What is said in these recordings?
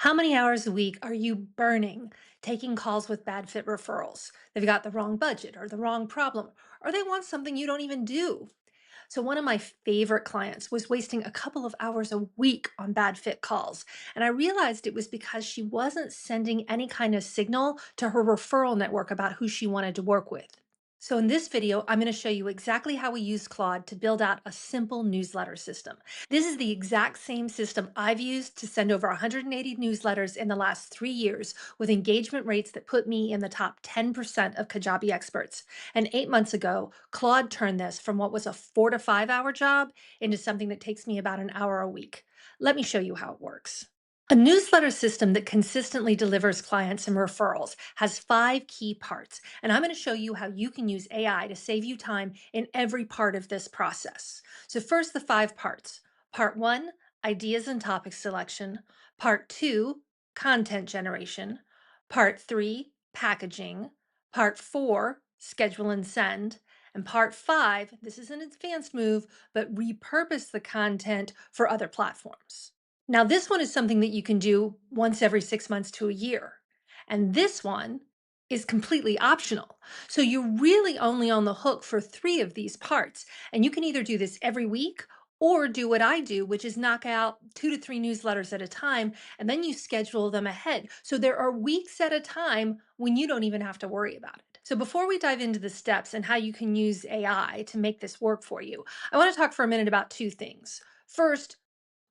How many hours a week are you burning taking calls with bad fit referrals? They've got the wrong budget or the wrong problem, or they want something you don't even do. So, one of my favorite clients was wasting a couple of hours a week on bad fit calls. And I realized it was because she wasn't sending any kind of signal to her referral network about who she wanted to work with. So, in this video, I'm going to show you exactly how we use Claude to build out a simple newsletter system. This is the exact same system I've used to send over 180 newsletters in the last 3 years with engagement rates that put me in the top 10% of Kajabi experts. And 8 months ago, Claude turned this from what was a 4 to 5 hour job into something that takes me about an hour a week. Let me show you how it works. A newsletter system that consistently delivers clients and referrals has 5 key parts, and I'm going to show you how you can use AI to save you time in every part of this process. So, first, the 5 parts. Part one, ideas and topic selection. Part two, content generation. Part three, packaging. Part four, schedule and send. And part five, this is an advanced move, but repurpose the content for other platforms. Now, this one is something that you can do once every 6 months to a year. And this one is completely optional. So you're really only on the hook for 3 of these parts. And you can either do this every week or do what I do, which is knock out 2 to 3 newsletters at a time, and then you schedule them ahead. So there are weeks at a time when you don't even have to worry about it. So before we dive into the steps and how you can use AI to make this work for you, I want to talk for a minute about 2 things. First,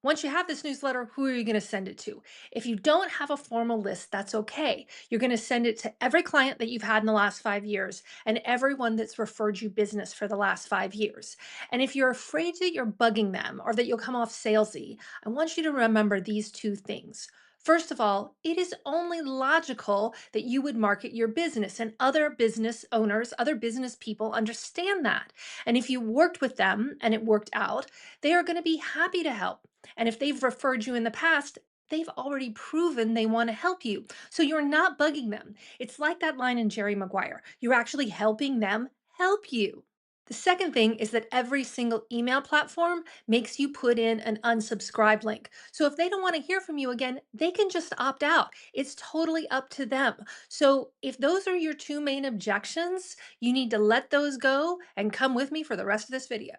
once you have this newsletter, who are you going to send it to? If you don't have a formal list, that's okay. You're going to send it to every client that you've had in the last 5 years and everyone that's referred you business for the last 5 years. And if you're afraid that you're bugging them or that you'll come off salesy, I want you to remember these 2 things. First of all, it is only logical that you would market your business, and other business owners, other business people understand that. And if you worked with them and it worked out, they are going to be happy to help. And if they've referred you in the past, they've already proven they want to help you. So you're not bugging them. It's like that line in Jerry Maguire. You're actually helping them help you. The second thing is that every single email platform makes you put in an unsubscribe link. So if they don't want to hear from you again, they can just opt out. It's totally up to them. So if those are your 2 main objections, you need to let those go and come with me for the rest of this video.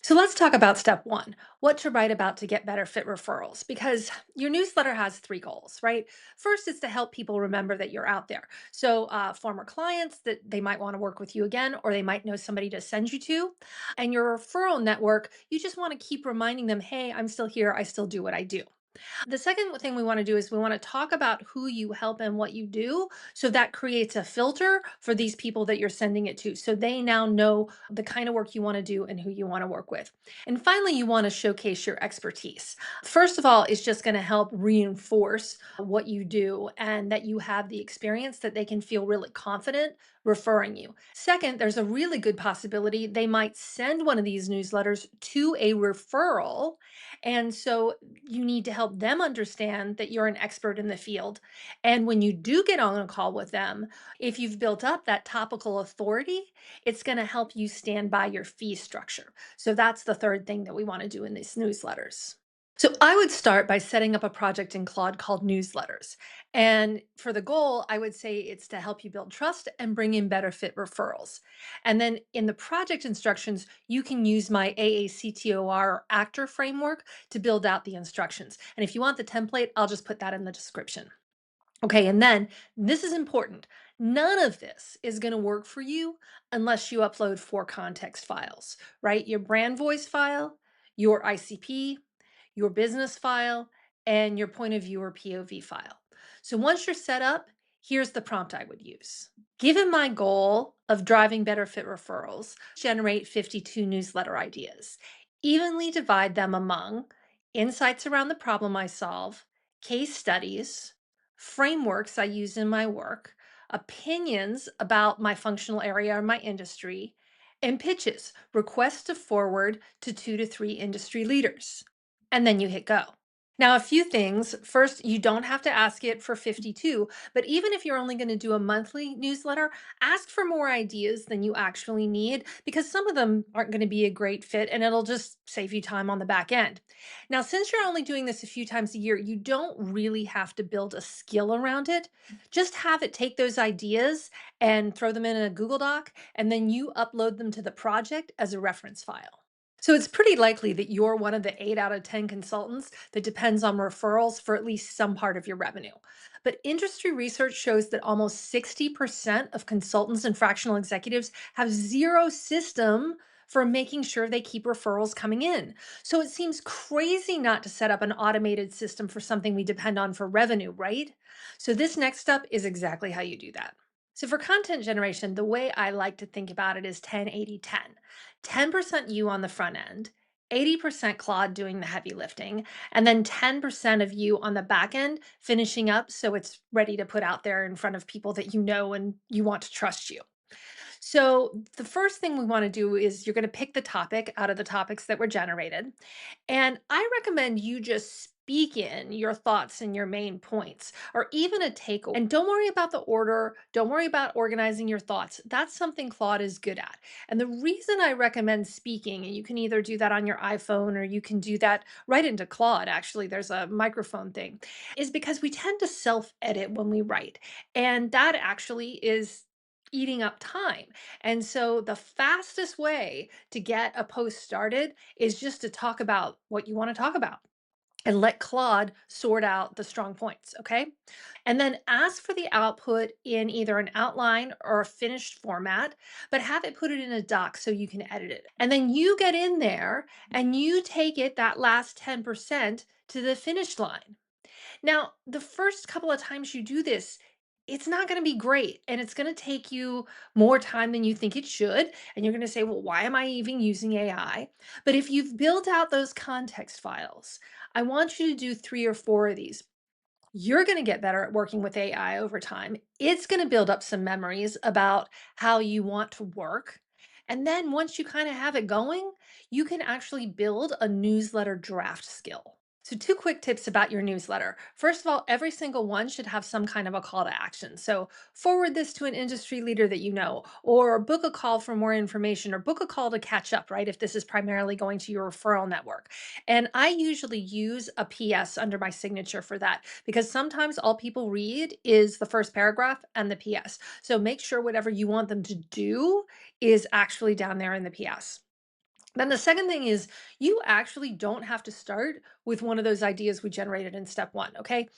So let's talk about step one, what to write about to get better fit referrals, because your newsletter has 3 goals, right? First, is to help people remember that you're out there. So, former clients that they might want to work with you again, or they might know somebody to send you to. And your referral network, you just want to keep reminding them, hey, I'm still here. I still do what I do. The second thing we want to do is we want to talk about who you help and what you do. So that creates a filter for these people that you're sending it to. So they now know the kind of work you want to do and who you want to work with. And finally, you want to showcase your expertise. First of all, it's just going to help reinforce what you do and that you have the experience that they can feel really confident referring you. Second, there's a really good possibility they might send one of these newsletters to a referral. And so you need to help them understand that you're an expert in the field. And when you do get on a call with them, if you've built up that topical authority, it's going to help you stand by your fee structure. So that's the third thing that we want to do in these newsletters. So I would start by setting up a project in Claude called newsletters. And for the goal, I would say it's to help you build trust and bring in better fit referrals. And then in the project instructions, you can use my AACTOR or ACTOR framework to build out the instructions. And if you want the template, I'll just put that in the description. Okay, and then this is important. None of this is going to work for you unless you upload 4 context files, right? Your brand voice file, your ICP, your business file, and your point of view or POV file. So once you're set up, here's the prompt I would use. Given my goal of driving better fit referrals, generate 52 newsletter ideas. Evenly divide them among insights around the problem I solve, case studies, frameworks I use in my work, opinions about my functional area or my industry, and pitches, requests to forward to 2 to 3 industry leaders. And then you hit go. Now, a few things. First, you don't have to ask it for 52, but even if you're only going to do a monthly newsletter, ask for more ideas than you actually need because some of them aren't going to be a great fit and it'll just save you time on the back end. Now, since you're only doing this a few times a year, you don't really have to build a skill around it. Just have it take those ideas and throw them in a Google Doc, and then you upload them to the project as a reference file. So it's pretty likely that you're one of the 8 out of 10 consultants that depends on referrals for at least some part of your revenue. But industry research shows that almost 60% of consultants and fractional executives have zero system for making sure they keep referrals coming in. So it seems crazy not to set up an automated system for something we depend on for revenue, right? So this next step is exactly how you do that. So for content generation, the way I like to think about it is 10-80-10. 10% you on the front end, 80% Claude doing the heavy lifting, and then 10% of you on the back end finishing up so it's ready to put out there in front of people that you know and you want to trust you. So, the first thing we want to do is you're going to pick the topic out of the topics that were generated. And I recommend you just speak in your thoughts and your main points, or even a takeaway. And don't worry about the order. Don't worry about organizing your thoughts. That's something Claude is good at. And the reason I recommend speaking, and you can either do that on your iPhone or you can do that right into Claude, actually, there's a microphone thing, is because we tend to self edit when we write. And that actually is eating up time. And so the fastest way to get a post started is just to talk about what you want to talk about and let Claude sort out the strong points, okay? And then ask for the output in either an outline or a finished format, but have it put it in a doc so you can edit it. And then you get in there and you take it that last 10% to the finish line. Now, the first couple of times you do this, it's not going to be great and it's going to take you more time than you think it should. And you're going to say, well, why am I even using AI? But if you've built out those context files, I want you to do 3 or 4 of these. You're going to get better at working with AI over time. It's going to build up some memories about how you want to work. And then once you kind of have it going, you can actually build a newsletter draft skill. So, 2 quick tips about your newsletter. First of all, every single one should have some kind of a call to action. So, forward this to an industry leader that you know, or book a call for more information, or book a call to catch up, right? If this is primarily going to your referral network. And I usually use a PS under my signature for that because sometimes all people read is the first paragraph and the PS. So, make sure whatever you want them to do is actually down there in the PS. Then the second thing is you actually don't have to start with one of those ideas we generated in step one, okay?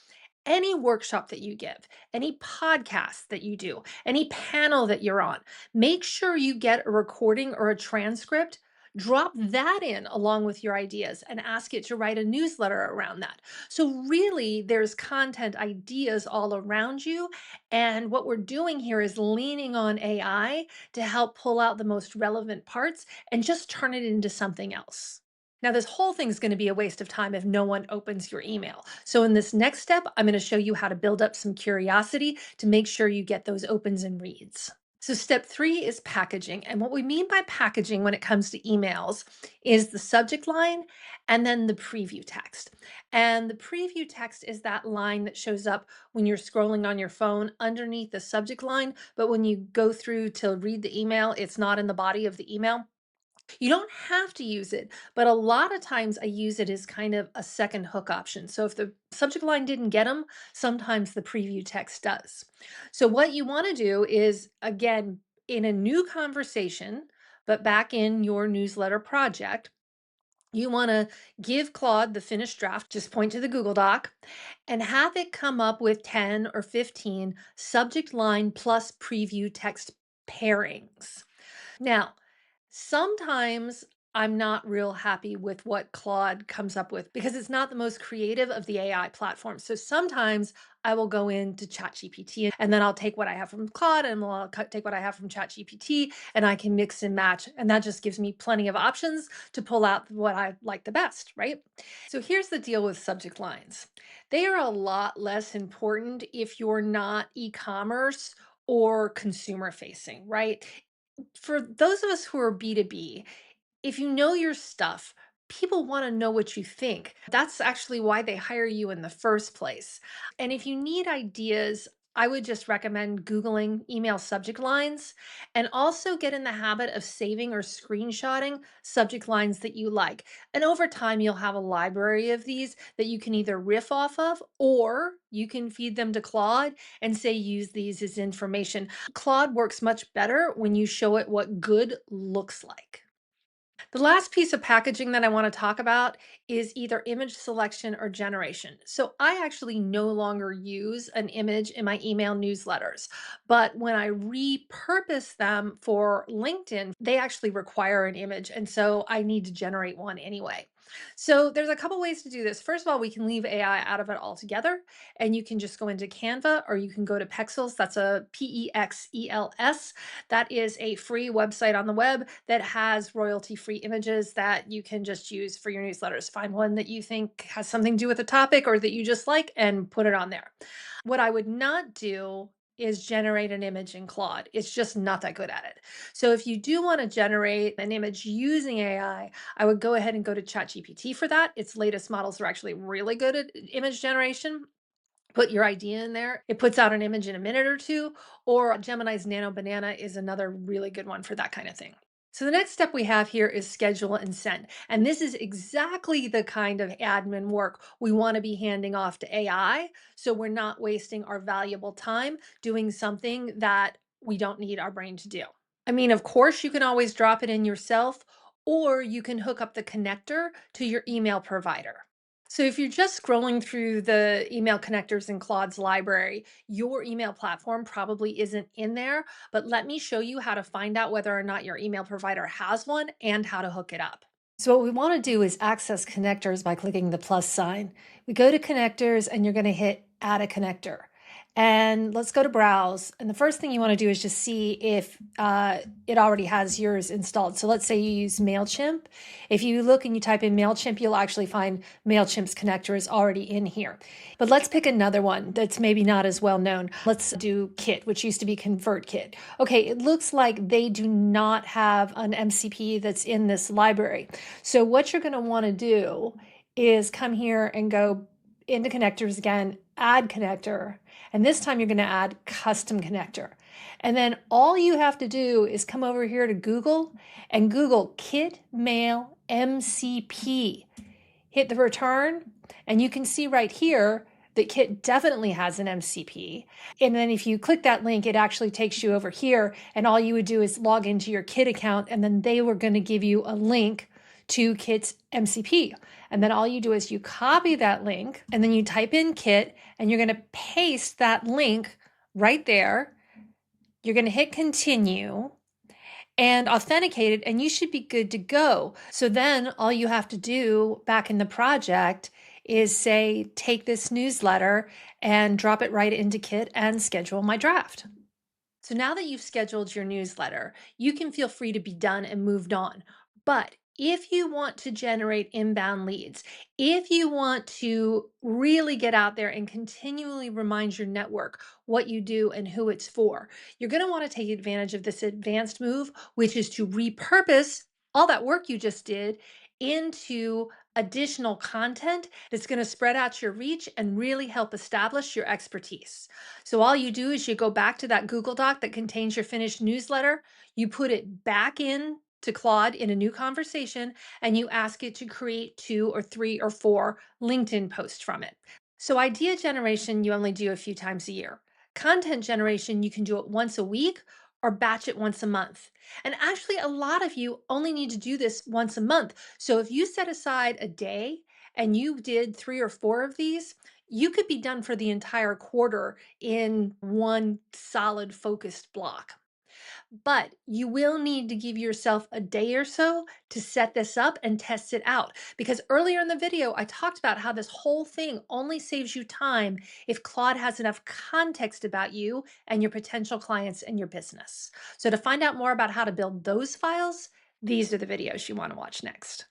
Any workshop that you give, any podcast that you do, any panel that you're on, make sure you get a recording or a transcript. Drop that in along with your ideas and ask it to write a newsletter around that. So, really, there's content ideas all around you. And what we're doing here is leaning on AI to help pull out the most relevant parts and just turn it into something else. Now, this whole thing is going to be a waste of time if no one opens your email. So, in this next step, I'm going to show you how to build up some curiosity to make sure you get those opens and reads. So, step 3 is packaging. And what we mean by packaging when it comes to emails is the subject line and then the preview text. And the preview text is that line that shows up when you're scrolling on your phone underneath the subject line. But when you go through to read the email, it's not in the body of the email. You don't have to use it, but a lot of times I use it as kind of a second hook option. So if the subject line didn't get them, sometimes the preview text does. So what you want to do is, again, in a new conversation, but back in your newsletter project, you want to give Claude the finished draft, just point to the Google Doc, and have it come up with 10 or 15 subject line plus preview text pairings. Now, sometimes I'm not real happy with what Claude comes up with because it's not the most creative of the AI platforms. So sometimes I will go into ChatGPT and then I'll take what I have from Claude and I'll take what I have from ChatGPT and I can mix and match. And that just gives me plenty of options to pull out what I like the best, right? So here's the deal with subject lines, they are a lot less important if you're not e commerce or consumer facing, right? For those of us who are B2B, if you know your stuff, People want to know what you think. That's actually why they hire you in the first place. And if you need ideas, I would just recommend Googling email subject lines and also get in the habit of saving or screenshotting subject lines that you like. And over time, you'll have a library of these that you can either riff off of or you can feed them to Claude and say, use these as information. Claude works much better when you show it what good looks like. The last piece of packaging that I want to talk about is either image selection or generation. So I actually no longer use an image in my email newsletters, but when I repurpose them for LinkedIn, they actually require an image. And so I need to generate one anyway. So there's a couple ways to do this. First of all, we can leave AI out of it altogether, and you can just go into Canva or you can go to Pexels. That's a Pexels. That is a free website on the web that has royalty-free images that you can just use for your newsletters. Find one that you think has something to do with the topic or that you just like and put it on there. What I would not do is generate an image in Claude. It's just not that good at it. So if you do want to generate an image using I would go ahead and go to ChatGPT for that. Its latest models are actually really good at image generation. Put your idea in there. It puts out an image in a minute or two, or Gemini's Nano Banana is another really good one for that kind of thing. So the next step we have here is schedule and send. And this is exactly the kind of admin work we want to be handing off to AI. So we're not wasting our valuable time doing something that we don't need our brain to do. I mean, of course, you can always drop it in yourself, or you can hook up the connector to your email provider. So if you're just scrolling through the email connectors in Claude's library, your email platform probably isn't in there, but let me show you how to find out whether or not your email provider has one and how to hook it up. So what we want to do is access connectors by clicking the plus sign. We go to connectors and you're going to hit add a connector. And let's go to browse. And the first thing you want to do is just see if it already has yours installed. So let's say you use MailChimp. If you look and you type in MailChimp, you'll actually find MailChimp's connector is already in here. But let's pick another one that's maybe not as well known. Let's do Kit, which used to be ConvertKit. Okay, it looks like they do not have an MCP that's in this library. So what you're going to want to do is come here and go into connectors again, add connector. And this time you're going to add custom connector. And then all you have to do is come over here to Google and Google Kit Mail MCP. Hit the return, and you can see right here that Kit definitely has an MCP. And then if you click that link, it actually takes you over here, and all you would do is log into your Kit account, and then they were going to give you a link to Kit's MCP. And then all you do is you copy that link and then you type in Kit and you're going to paste that link right there. You're going to hit continue and authenticate it, and you should be good to go. So then all you have to do back in the project is say, take this newsletter and drop it right into Kit and schedule my draft. So now that you've scheduled your newsletter, you can feel free to be done and moved on. But if you want to generate inbound leads, if you want to really get out there and continually remind your network what you do and who it's for, you're going to want to take advantage of this advanced move, which is to repurpose all that work you just did into additional content that's going to spread out your reach and really help establish your expertise. So all you do is you go back to that Google Doc that contains your finished newsletter, you put it back in to Claude in a new conversation, and you ask it to create 2 or 3 or 4 LinkedIn posts from it. So idea generation, you only do a few times a year. Content generation, you can do it once a week or batch it once a month. And actually, a lot of you only need to do this once a month. So if you set aside a day and you did 3 or 4 of these, you could be done for the entire quarter in one solid focused block. But you will need to give yourself a day or so to set this up and test it out. Because earlier in the video, I talked about how this whole thing only saves you time if Claude has enough context about you and your potential clients and your business. So to find out more about how to build those files, these are the videos you want to watch next.